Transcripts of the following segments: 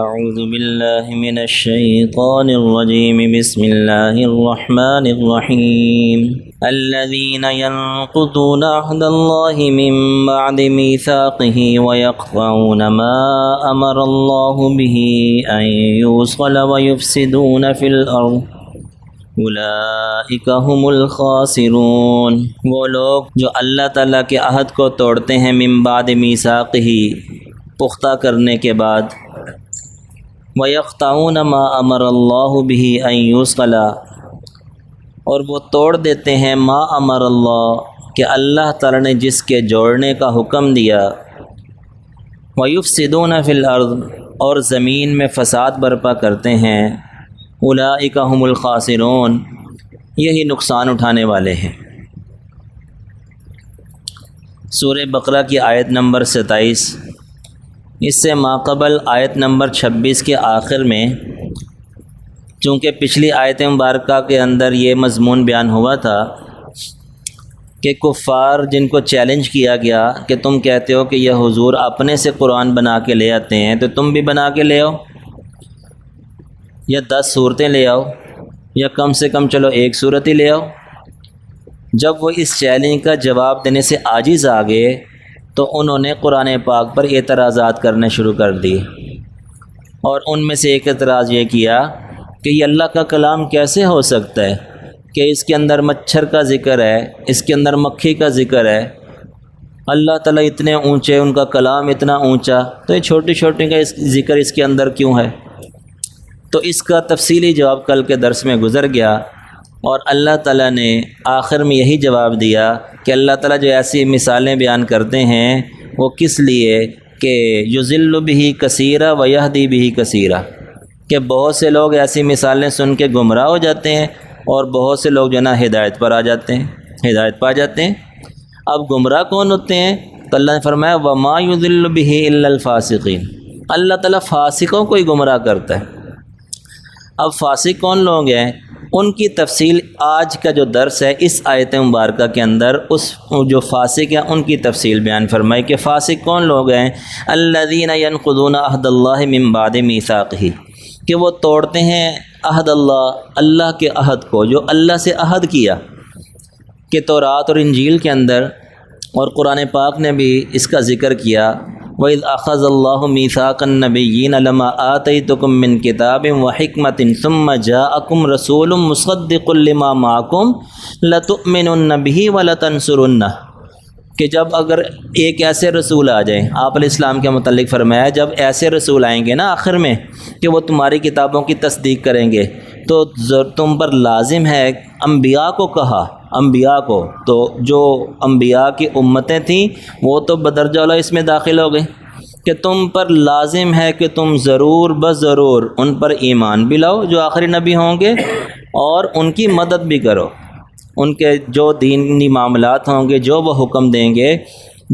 اعوذ باللہ من الشیطان الرجیم بسم اللہ الرحمن الرحیم الذین ينقضون عہد اللہ من بعد میثاقہ ویقطعون ما امر اللہ بہ ان یوصل ویفسدون فی الارض اولئک هم الخاسرون۔ وہ لوگ جو اللہ تعالیٰ کے عہد کو توڑتے ہیں من بعد میثاقہ، پختہ کرنے کے بعد، وَيَقْطَعُونَ مَا أَمَرَ اللَّهُ بِهِ أَن يُوصَلَ، اور وہ توڑ دیتے ہیں ما امر اللہ، کہ اللہ تعالیٰ نے جس کے جوڑنے کا حکم دیا، وَيُفْسِدُونَ فِي الْأَرْضِ، اور زمین میں فساد برپا کرتے ہیں، أُولَئِكَ هُمُ الْخَاسِرُونَ، یہی نقصان اٹھانے والے ہیں۔ سورہ بقرہ کی آیت نمبر 27، اس سے ماقبل آیت نمبر 26 کے آخر میں، چونکہ پچھلی آیت مبارکہ کے اندر یہ مضمون بیان ہوا تھا کہ کفار جن کو چیلنج کیا گیا کہ تم کہتے ہو کہ یہ حضور اپنے سے قرآن بنا کے لے آتے ہیں، تو تم بھی بنا کے لے آؤ، یا 10 صورتیں لے آؤ، یا کم سے کم چلو 1 صورت ہی لے آؤ۔ جب وہ اس چیلنج کا جواب دینے سے عاجز آ گئے تو انہوں نے قرآن پاک پر اعتراضات کرنے شروع کر دیے، اور ان میں سے ایک اعتراض یہ کیا کہ یہ اللہ کا کلام کیسے ہو سکتا ہے کہ اس کے اندر مچھر کا ذکر ہے، اس کے اندر مکھی کا ذکر ہے، اللہ تعالیٰ اتنے اونچے، ان کا کلام اتنا اونچا، تو یہ چھوٹی چھوٹی کا ذکر اس کے اندر کیوں ہے؟ تو اس کا تفصیلی جواب کل کے درس میں گزر گیا، اور اللہ تعالیٰ نے آخر میں یہی جواب دیا کہ اللہ تعالیٰ جو ایسی مثالیں بیان کرتے ہیں وہ کس لیے کہ یضل بہ کثیرا ویہدی بہ کثیرا، کہ بہت سے لوگ ایسی مثالیں سن کے گمراہ ہو جاتے ہیں، اور بہت سے لوگ جو نا ہدایت پر آ جاتے ہیں، ہدایت پا جاتے ہیں۔ اب گمراہ کون ہوتے ہیں؟ تو اللہ نے فرمایا وما یضل بہ الا الفاسقین، اللہ تعالیٰ فاسقوں کو ہی گمراہ کرتا ہے۔ اب فاسق کون لوگ ہیں؟ ان کی تفصیل آج کا جو درس ہے اس آیت مبارکہ کے اندر اس جو فاسق ہیں ان کی تفصیل بیان فرمائی کہ فاسق کون لوگ ہیں۔ الذین ینقضون عہد اللہ من بعد میثاقہ، کہ وہ توڑتے ہیں عہد اللہ، اللہ کے عہد کو، جو اللہ سے عہد کیا، کہ تورات اور انجیل کے اندر، اور قرآن پاک نے بھی اس کا ذکر کیا، وَإِذْ أَخَذَ اللَّهُ مِيثَاقَ النَّبِيِّينَ لَمَا آتَيْتُكُم مِّن كِتَابٍ وَحِكْمَةٍ ثُمَّ جَاءَكُمْ رَسُولٌ مُّصَدِّقٌ لِّمَا مَعَكُمْ لَتُؤْمِنُنَّ بِهِ وَلَتَنصُرُنَّهُ، کہ جب اگر ایک ایسے رسول آ جائیں، آپ علیہ السلام کے متعلق فرمایا جب ایسے رسول آئیں گے نا آخر میں کہ وہ تمہاری کتابوں کی تصدیق کریں گے، تو تم پر لازم ہے، انبیاء کو کہا، انبیاء کو، تو جو انبیاء کی امتیں تھیں وہ تو بدرجہ اولی اس میں داخل ہو گئی، کہ تم پر لازم ہے کہ تم ضرور بضرور ان پر ایمان بھی لاؤ جو آخری نبی ہوں گے، اور ان کی مدد بھی کرو، ان کے جو دینی معاملات ہوں گے، جو وہ حکم دیں گے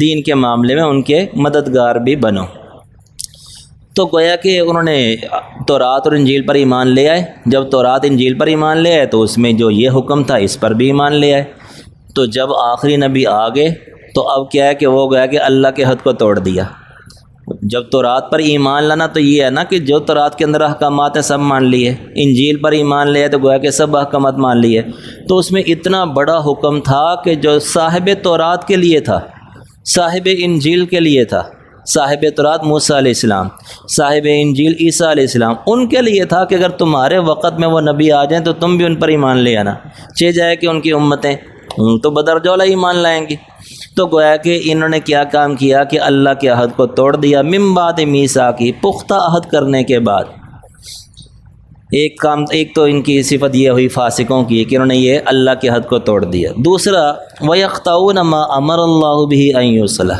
دین کے معاملے میں ان کے مددگار بھی بنو۔ تو گویا کہ انہوں نے تورات اور انجیل پر ایمان لے آئے، جب تورات انجیل پر ایمان لے آئے تو اس میں جو یہ حکم تھا اس پر بھی ایمان لے آئے، تو جب آخری نبی آ گئے تو اب کیا ہے کہ وہ گویا کہ اللہ کے حد کو توڑ دیا۔ جب تورات پر ایمان لانا تو یہ ہے نا کہ جو تورات کے اندر احکامات ہیں سب مان لیے، انجیل پر ایمان لے تو گویا کہ سب احکامات مان لیے، تو اس میں اتنا بڑا حکم تھا کہ جو صاحب تورات کے لیے تھا، صاحب انجیل کے لیے تھا، صاحب تورات موسیٰ علیہ السلام، صاحب انجیل عیسیٰ علیہ السلام، ان کے لیے تھا کہ اگر تمہارے وقت میں وہ نبی آ جائیں تو تم بھی ان پر ایمان لے آنا، چہ جائے کہ ان کی امتیں تو بدرجہ اولی ایمان لائیں گی۔ تو گویا کہ انہوں نے کیا کام کیا کہ اللہ کے عہد کو توڑ دیا، من بعد میثاقہ، پختہ عہد کرنے کے بعد۔ ایک تو ان کی صفت یہ ہوئی فاسقوں کی کہ انہوں نے یہ اللہ کے عہد کو توڑ دیا۔ دوسرا وَيَقْطَعُونَ مَا أَمَرَ اللَّهُ بِهِ أَن يُوصَلَ،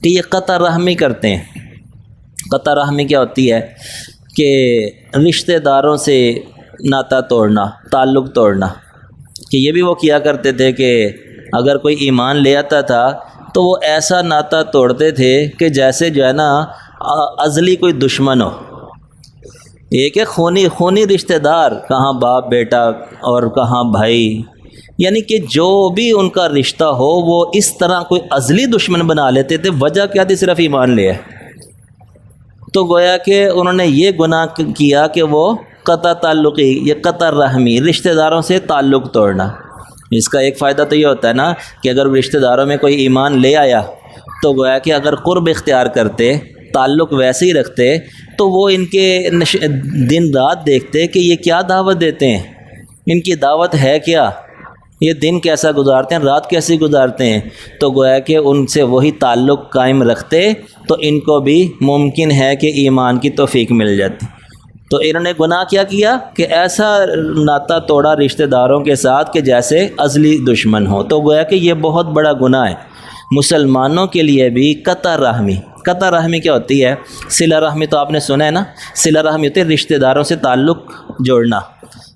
کہ یہ قطع رحمی کرتے ہیں۔ قطع رحمی کیا ہوتی ہے؟ کہ رشتہ داروں سے ناطہ توڑنا، تعلق توڑنا، کہ یہ بھی وہ کیا کرتے تھے کہ اگر کوئی ایمان لے آتا تھا تو وہ ایسا ناطہ توڑتے تھے کہ جیسے جو ہے نا ازلی کوئی دشمن ہو، ایک ہے خونی رشتہ دار، کہاں باپ بیٹا اور کہاں بھائی، یعنی کہ جو بھی ان کا رشتہ ہو وہ اس طرح کوئی ازلی دشمن بنا لیتے تھے۔ وجہ کیا تھی؟ صرف ایمان لے آئے۔ تو گویا کہ انہوں نے یہ گناہ کیا کہ وہ قطع تعلقی یا قطع رحمی، رشتہ داروں سے تعلق توڑنا۔ اس کا ایک فائدہ تو یہ ہوتا ہے نا کہ اگر رشتہ داروں میں کوئی ایمان لے آیا تو گویا کہ اگر قرب اختیار کرتے، تعلق ویسے ہی رکھتے، تو وہ ان کے دن رات دیکھتے کہ یہ کیا دعوت دیتے ہیں، ان کی دعوت ہے کیا، یہ دن کیسا گزارتے ہیں، رات کیسے گزارتے ہیں، تو گویا کہ ان سے وہی تعلق قائم رکھتے تو ان کو بھی ممکن ہے کہ ایمان کی توفیق مل جاتی۔ تو انہوں نے گناہ کیا کہ ایسا ناطہ توڑا رشتہ داروں کے ساتھ کہ جیسے ازلی دشمن ہو۔ تو گویا کہ یہ بہت بڑا گناہ ہے مسلمانوں کے لیے بھی۔ قطع رحمی، قطع رحمی کیا ہوتی ہے؟ صلہ رحمی تو آپ نے سنا ہے نا، صلہ رحمی ہوتی ہے رشتہ داروں سے تعلق جوڑنا،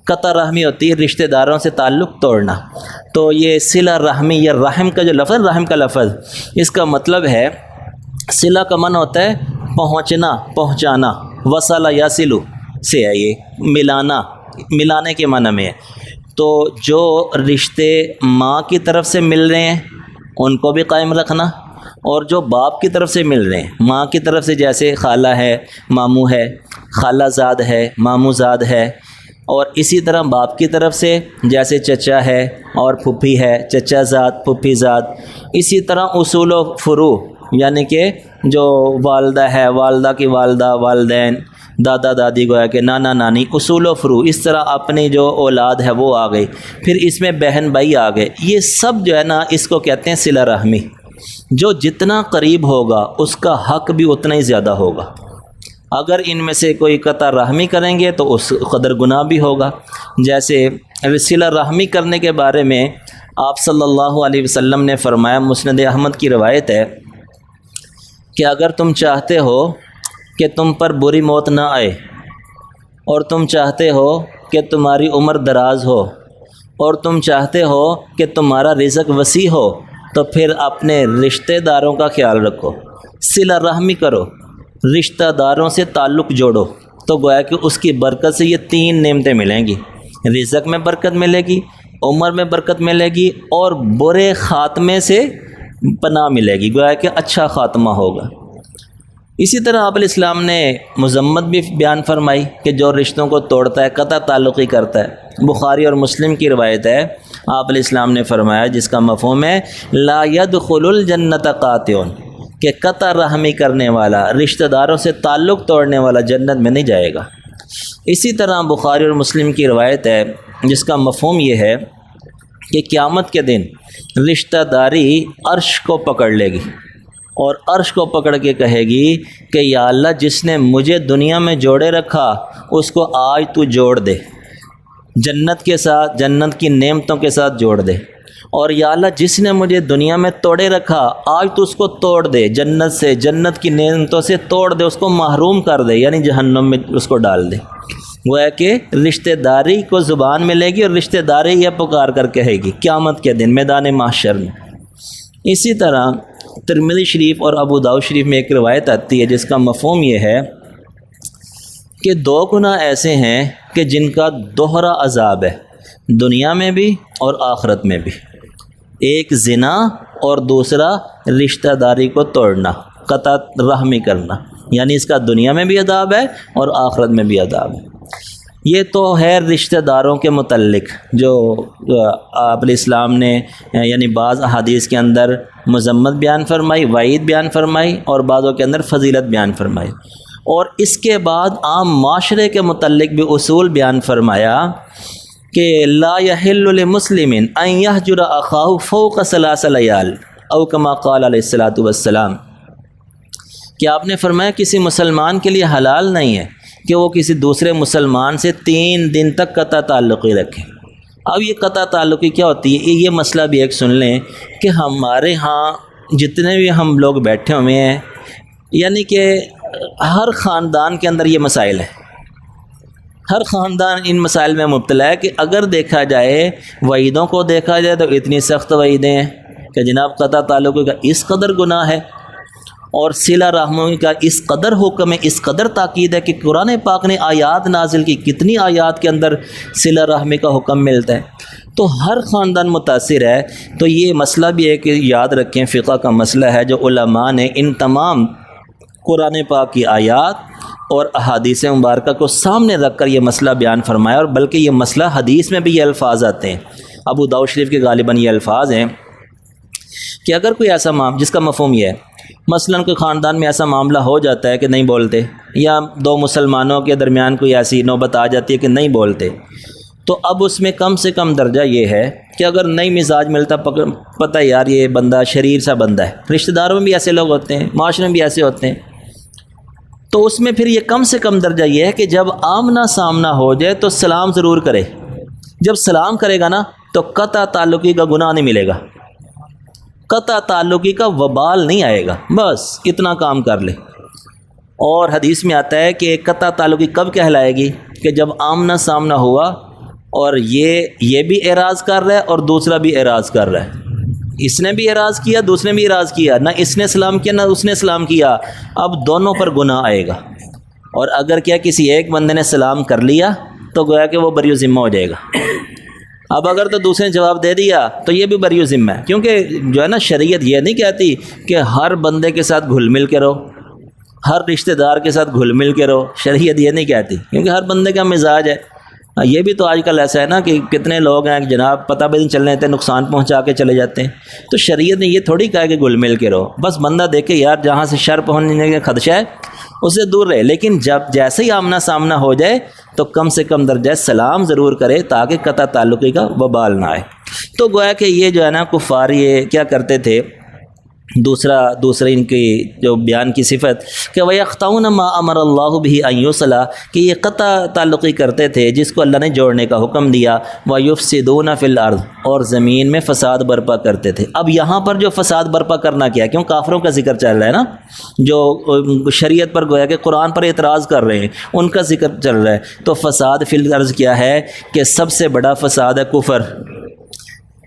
قطع رحمی ہوتی ہے رشتہ داروں سے تعلق توڑنا۔ تو یہ صلہ رحمی یا رحم کا جو لفظ، رحم کا لفظ، اس کا مطلب ہے، صلہ کا معنی ہوتا ہے پہنچنا، پہنچانا، وصل یصل سے ہے، یہ ملانا، ملانے کے معنی میں ہے۔ تو جو رشتے ماں کی طرف سے مل رہے ہیں ان کو بھی قائم رکھنا، اور جو باپ کی طرف سے مل رہے ہیں، ماں کی طرف سے جیسے خالہ ہے، ماموں ہے، خالہ زاد ہے، ماموں زاد ہے، اور اسی طرح باپ کی طرف سے جیسے چچا ہے اور پھپھی ہے، چچا زاد، پھپھی زاد۔ اسی طرح اصول و فروع، یعنی کہ جو والدہ ہے، والدہ کی والدہ، والدین، دادا دادی، گویا کہ نانا نانی، اصول و فروع، اس طرح اپنی جو اولاد ہے وہ آ گئی، پھر اس میں بہن بھائی آ گئے۔ یہ سب جو ہے نا اس کو کہتے ہیں صلہ رحمی۔ جو جتنا قریب ہوگا اس کا حق بھی اتنا ہی زیادہ ہوگا۔ اگر ان میں سے کوئی قطع رحمی کریں گے تو اس قدر گناہ بھی ہوگا۔ جیسے صلہ رحمی کرنے کے بارے میں آپ صلی اللہ علیہ وسلم نے فرمایا، مسند احمد کی روایت ہے کہ اگر تم چاہتے ہو کہ تم پر بری موت نہ آئے اور تم چاہتے ہو کہ تمہاری عمر دراز ہو اور تم چاہتے ہو کہ تمہارا رزق وسیع ہو، تو پھر اپنے رشتہ داروں کا خیال رکھو، صلہ رحمی کرو، رشتہ داروں سے تعلق جوڑو، تو گویا کہ اس کی برکت سے یہ 3 نعمتیں ملیں گی۔ رزق میں برکت ملے گی، عمر میں برکت ملے گی، اور برے خاتمے سے پناہ ملے گی، گویا کہ اچھا خاتمہ ہوگا۔ اسی طرح آپ علیہ السلام نے مذمت بھی بیان فرمائی کہ جو رشتوں کو توڑتا ہے، قطع تعلقی کرتا ہے۔ بخاری اور مسلم کی روایت ہے، آپ علیہ السلام نے فرمایا، جس کا مفہوم ہے لا يدخل الجنت قاطع، کہ قطع رحمی کرنے والا، رشتہ داروں سے تعلق توڑنے والا جنت میں نہیں جائے گا۔ اسی طرح بخاری اور مسلم کی روایت ہے جس کا مفہوم یہ ہے کہ قیامت کے دن رشتہ داری عرش کو پکڑ لے گی اور عرش کو پکڑ کے کہے گی کہ یا اللہ، جس نے مجھے دنیا میں جوڑے رکھا اس کو آج تو جوڑ دے، جنت کے ساتھ، جنت کی نعمتوں کے ساتھ جوڑ دے، اور یا اللہ جس نے مجھے دنیا میں توڑے رکھا آج تو اس کو توڑ دے، جنت سے، جنت کی نعمتوں سے توڑ دے، اس کو محروم کر دے، یعنی جہنم میں اس کو ڈال دے۔ گویا کہ رشتہ داری کو زبان میں لے گی اور رشتہ داری یہ پکار کر کہے گی قیامت کے دن میدان محشر میں۔ اسی طرح ترمذی شریف اور ابو داؤد شریف میں ایک روایت آتی ہے جس کا مفہوم یہ ہے کہ 2 گناہ ایسے ہیں کہ جن کا دوہرا عذاب ہے، دنیا میں بھی اور آخرت میں بھی۔ ایک زنا اور دوسرا رشتہ داری کو توڑنا، قطع رحمی کرنا، یعنی اس کا دنیا میں بھی عذاب ہے اور آخرت میں بھی عذاب ہے۔ یہ تو ہے رشتہ داروں کے متعلق جو آپ علیہ السلام نے یعنی بعض احادیث کے اندر مذمت بیان فرمائی، وعید بیان فرمائی، اور بعضوں کے اندر فضیلت بیان فرمائی۔ اور اس کے بعد عام معاشرے کے متعلق بھی اصول بیان فرمایا کہ لا يحل لمسلم ان يهجر اخاه فوق 3 لیال او کما قال علیہ الصلوۃ والسلام، کہ آپ نے فرمایا کسی مسلمان کے لیے حلال نہیں ہے کہ وہ کسی دوسرے مسلمان سے 3 دن تک قطع تعلقی رکھے۔ اب یہ قطع تعلقی کیا ہوتی ہے؟ یہ مسئلہ بھی ایک سن لیں کہ ہمارے ہاں جتنے بھی ہم لوگ بیٹھے ہوئے ہیں، یعنی کہ ہر خاندان کے اندر یہ مسائل ہے، ہر خاندان ان مسائل میں مبتلا ہے کہ اگر دیکھا جائے، وعیدوں کو دیکھا جائے تو اتنی سخت وعیدیں ہیں کہ جناب قطع تعلقی کا اس قدر گناہ ہے، اور صلہ رحمی کا اس قدر حکم ہے، اس قدر تاکید ہے کہ قرآن پاک نے آیات نازل کی، کتنی آیات کے اندر صلہ رحمی کا حکم ملتا ہے، تو ہر خاندان متاثر ہے۔ تو یہ مسئلہ بھی ہے کہ یاد رکھیں، فقہ کا مسئلہ ہے جو علماء نے ان تمام قرآن پاک کی آیات اور احادیث مبارکہ کو سامنے رکھ کر یہ مسئلہ بیان فرمایا، اور بلکہ یہ مسئلہ حدیث میں بھی یہ الفاظ آتے ہیں، ابو داؤد شریف کے غالباً یہ الفاظ ہیں کہ اگر کوئی ایسا جس کا مفہوم یہ ہے، مثلاً کوئی خاندان میں ایسا معاملہ ہو جاتا ہے کہ نہیں بولتے، یا دو مسلمانوں کے درمیان کوئی ایسی نوبت آ جاتی ہے کہ نہیں بولتے، تو اب اس میں کم سے کم درجہ یہ ہے کہ اگر نئی مزاج ملتا، پتہ یار یہ بندہ شریر سا بندہ ہے، رشتہ داروں میں بھی ایسے لوگ ہوتے ہیں، معاشرے میں بھی ایسے ہوتے ہیں، تو اس میں پھر یہ کم سے کم درجہ یہ ہے کہ جب آمنا سامنا ہو جائے تو سلام ضرور کرے۔ جب سلام کرے گا نا تو قطع تعلقی کا گناہ نہیں ملے گا، قطع تعلقی کا وبال نہیں آئے گا، بس اتنا کام کر لے۔ اور حدیث میں آتا ہے کہ قطع تعلقی کب کہلائے گی؟ کہ جب آمنا سامنا ہوا اور یہ بھی اعراض کر رہا ہے اور دوسرا بھی اعراض کر رہا ہے، اس نے بھی اعراض کیا، دوسرے نے بھی اعراض کیا، نہ اس نے سلام کیا نہ اس نے سلام کیا، اب دونوں پر گناہ آئے گا۔ اور اگر کیا کسی ایک بندے نے سلام کر لیا تو گویا کہ وہ بری ذمہ ہو جائے گا، اب اگر تو دوسرے نے جواب دے دیا تو یہ بھی بری ذمہ ہے، کیونکہ جو ہے نا شریعت یہ نہیں کہتی کہ ہر بندے کے ساتھ گھل مل کے رہو، ہر رشتہ دار کے ساتھ گھل مل کے رہو، شریعت یہ نہیں کہتی، کیونکہ ہر بندے کا مزاج ہے۔ یہ بھی تو آج کل ایسا ہے نا کہ کتنے لوگ ہیں جناب پتہ بھی نہیں چلنے دیتے، نقصان پہنچا کے چلے جاتے ہیں۔ تو شریعت نے یہ تھوڑی کہا کہ گھل مل کے رہو، بس بندہ دیکھے یار جہاں سے شر پہنچنے کا خدشہ ہے اس سے دور رہے، لیکن جب جیسے ہی آمنا سامنا ہو جائے تو کم سے کم درجہ سلام ضرور کرے تاکہ قطع تعلقی کا وبال نہ آئے۔ تو گویا کہ یہ جو ہے نا کفار یہ کیا کرتے تھے، دوسرے ان کی جو بیان کی صفت کہ وَيَقْطَعُونَ مَا أَمَرَ اللَّهُ بِهِ أَن يُوصَلَ، کہ یہ قطع تعلقی کرتے تھے جس کو اللہ نے جوڑنے کا حکم دیا، وَيُفْسِدُونَ فِي الْأَرْضِ، اور زمین میں فساد برپا کرتے تھے۔ اب یہاں پر جو فساد برپا کرنا کیا، کیوں کافروں کا ذکر چل رہا ہے نا، جو شریعت پر گویا کہ قرآن پر اعتراض کر رہے ہیں ان کا ذکر چل رہا ہے۔ تو فساد فی الارض کیا ہے کہ سب سے بڑا فساد ہے کفر،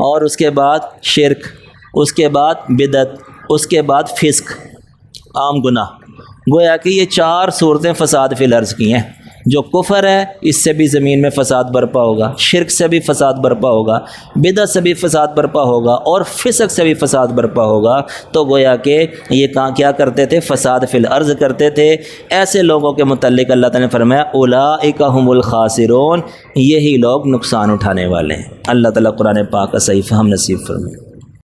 اور اس کے بعد شرک، اس کے بعد بدعت، اس کے بعد فسق، عام گناہ۔ گویا کہ یہ 4 صورتیں فساد فی الارض کی ہیں۔ جو کفر ہے اس سے بھی زمین میں فساد برپا ہوگا، شرک سے بھی فساد برپا ہوگا، بدعت سے بھی فساد برپا ہوگا، اور فسق سے بھی فساد برپا ہوگا۔ تو گویا کہ یہ کیا کرتے تھے، فساد فی الارض کرتے تھے۔ ایسے لوگوں کے متعلق اللہ تعالیٰ نے فرمایا اولئک هم الخاسرون، یہی لوگ نقصان اٹھانے والے ہیں۔ اللہ تعالیٰ قرآن پاک کا صحیح فہم نصیب فرمائے۔